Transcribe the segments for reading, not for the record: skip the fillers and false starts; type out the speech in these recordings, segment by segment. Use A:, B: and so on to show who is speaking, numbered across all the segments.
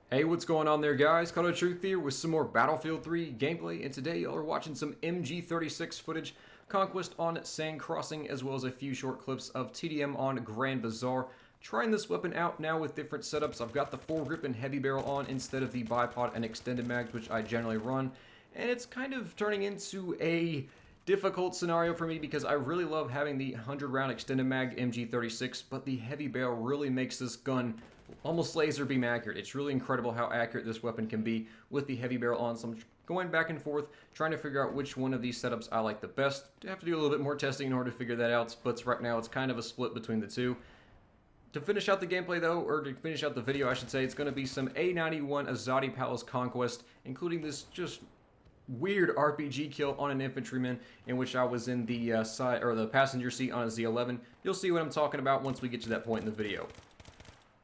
A: Hey, what's going on there, guys? Call of Truth here with some more Battlefield 3 gameplay, and today y'all are watching some MG36 footage, Conquest on Sand Crossing, as well as a few short clips of TDM on Grand Bazaar. Trying this weapon out now with different setups. I've got the foregrip and heavy barrel on instead of the bipod and extended mags, which I generally run, and it's kind of turning into a difficult scenario for me because I really love having the 100-round extended mag MG36, but the heavy barrel really makes this gun almost laser beam accurate. It's really incredible how accurate this weapon can be with the heavy barrel on, so I'm going back and forth trying to figure out which one of these setups I like the best. I have to do a little bit more testing in order to figure that out, but right now it's kind of a split between the two. To finish out the gameplay though, or to finish out the video I should say, it's going to be some A91 Azadi Palace Conquest, including this just weird RPG kill on an infantryman in which I was in the side or the passenger seat on a Z11. You'll see what I'm talking about once we get to that point in the video.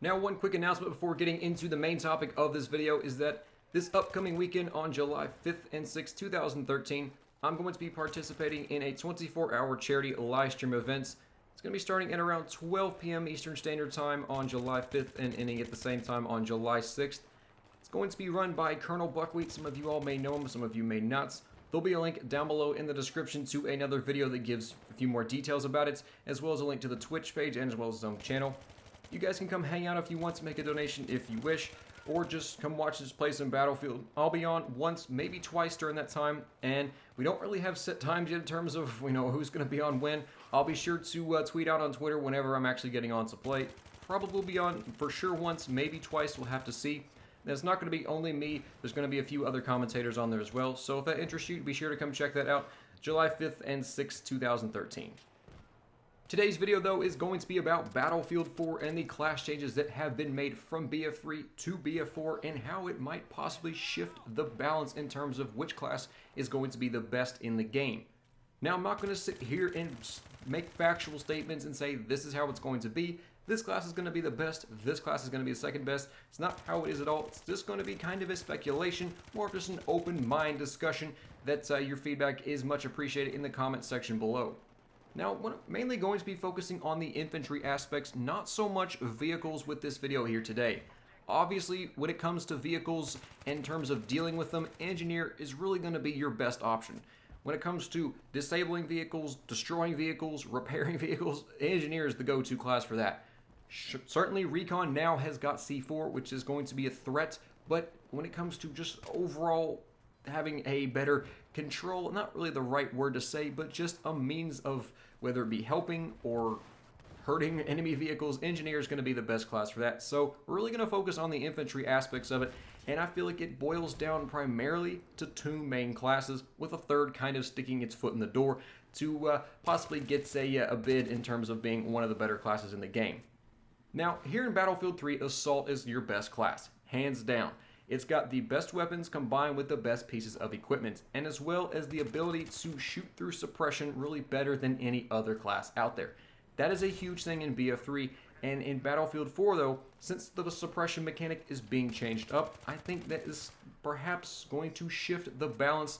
A: Now, one quick announcement before getting into the main topic of this video is that this upcoming weekend on July 5th and 6th, 2013, I'm going to be participating in a 24-hour charity live stream event. It's going to be starting at around 12 p.m. Eastern Standard Time on July 5th and ending at the same time on July 6th. It's going to be run by Colonel Buckwheat. Some of you all may know him, some of you may not. There'll be a link down below in the description to another video that gives a few more details about it, as well as a link to the Twitch page and as well as his own channel. You guys can come hang out if you want to make a donation if you wish, or just come watch us play some Battlefield. I'll be on once, maybe twice during that time, and we don't really have set times yet in terms of, who's going to be on when. I'll be sure to tweet out on Twitter whenever I'm actually getting on to play. Probably be on for sure once, maybe twice, we'll have to see. And it's not going to be only me, there's going to be a few other commentators on there as well, so if that interests you, be sure to come check that out, July 5th and 6th, 2013. Today's video, though, is going to be about Battlefield 4 and the class changes that have been made from BF3 to BF4 and how it might possibly shift the balance in terms of which class is going to be the best in the game. Now, I'm not going to sit here and make factual statements and say this is how it's going to be. This class is going to be the best, this class is going to be the second best. It's not how it is at all. It's just going to be kind of a speculation, more of just an open mind discussion that your feedback is much appreciated in the comment section below. Now, I'm mainly going to be focusing on the infantry aspects, not so much vehicles with this video here today. Obviously, when it comes to vehicles, in terms of dealing with them, engineer is really going to be your best option. When it comes to disabling vehicles, destroying vehicles, repairing vehicles, engineer is the go-to class for that. Certainly, recon now has got C4, which is going to be a threat, but when it comes to just overall having a better control, not really the right word to say, but just a means of whether it be helping or hurting enemy vehicles, engineer is going to be the best class for that. So we're really going to focus on the infantry aspects of it, and I feel like it boils down primarily to two main classes, with a third kind of sticking its foot in the door to possibly get a bid in terms of being one of the better classes in the game. Now, here in Battlefield 3, Assault is your best class, hands down. It's got the best weapons combined with the best pieces of equipment, and as well as the ability to shoot through suppression really better than any other class out there. That is a huge thing in BF3, and in Battlefield 4 though, since the suppression mechanic is being changed up, I think that is perhaps going to shift the balance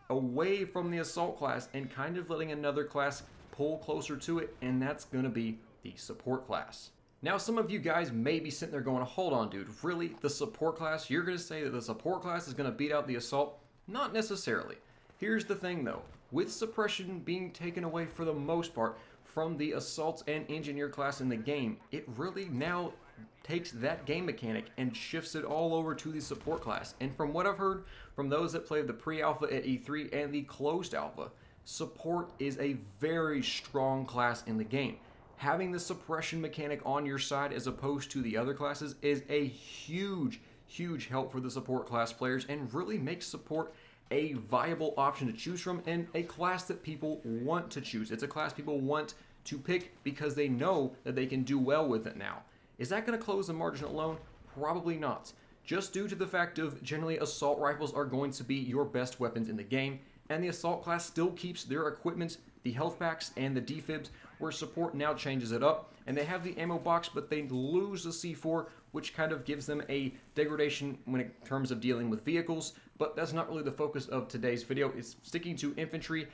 A: away from the Assault class and kind of letting another class pull closer to it, and that's going to be the Support class. Now, some of you guys may be sitting there going, hold on, dude, really? The Support class? You're going to say that the Support class is going to beat out the Assault? Not necessarily. Here's the thing, though. With suppression being taken away for the most part from the Assault and Engineer class in the game, it really now takes that game mechanic and shifts it all over to the Support class. And from what I've heard from those that played the pre-alpha at E3 and the closed alpha, Support is a very strong class in the game. Having the suppression mechanic on your side as opposed to the other classes is a huge, huge help for the Support class players and really makes Support a viable option to choose from and a class that people want to choose. It's a class people want to pick because they know that they can do well with it now. Is that going to close the margin alone? Probably not. Just due to the fact of generally assault rifles are going to be your best weapons in the game, and the Assault class still keeps their equipment, the health packs, and the defibs, where Support now changes it up, and they have the ammo box, but they lose the C4, which kind of gives them a degradation when in terms of dealing with vehicles, but that's not really the focus of today's video. It's sticking to infantry.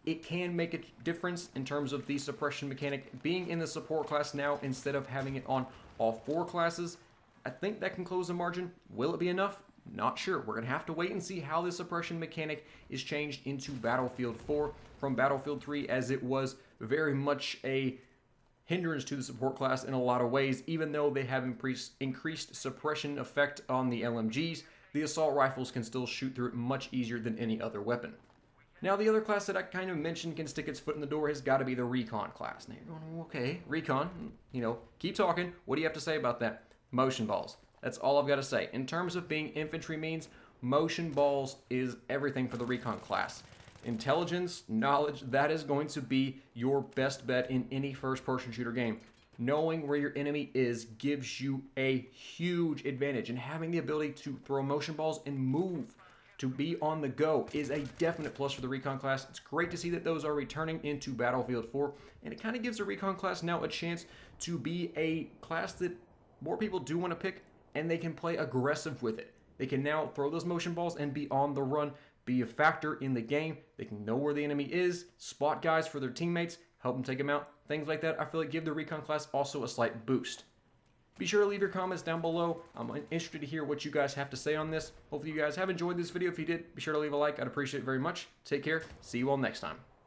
A: It can make a difference in terms of the suppression mechanic being in the Support class now instead of having it on all four classes. I think that can close the margin. Will it be enough? Not sure. We're going to have to wait and see how this suppression mechanic is changed into Battlefield 4 from Battlefield 3, as it was very much a hindrance to the support class in a lot of ways. Even though they have increased suppression effect on the LMGs, the assault rifles can still shoot through it much easier than any other weapon. Now, the other class that I kind of mentioned can stick its foot in the door has got to be the Recon class. Now you're going, okay, Recon, keep talking. What do you have to say about that? Motion balls. That's all I've got to say. In terms of being infantry means, motion balls is everything for the Recon class. Intelligence, knowledge, that is going to be your best bet in any first-person shooter game. Knowing where your enemy is gives you a huge advantage, and having the ability to throw motion balls and move to be on the go is a definite plus for the Recon class. It's great to see that those are returning into Battlefield 4, and it kind of gives the Recon class now a chance to be a class that more people do want to pick, and they can play aggressive with it. They can now throw those motion balls and be on the run, be a factor in the game. They can know where the enemy is, spot guys for their teammates, help them take them out, things like that. I feel like give the Recon class also a slight boost. Be sure to leave your comments down below. I'm interested to hear what you guys have to say on this. Hopefully you guys have enjoyed this video. If you did, be sure to leave a like. I'd appreciate it very much. Take care. See you all next time.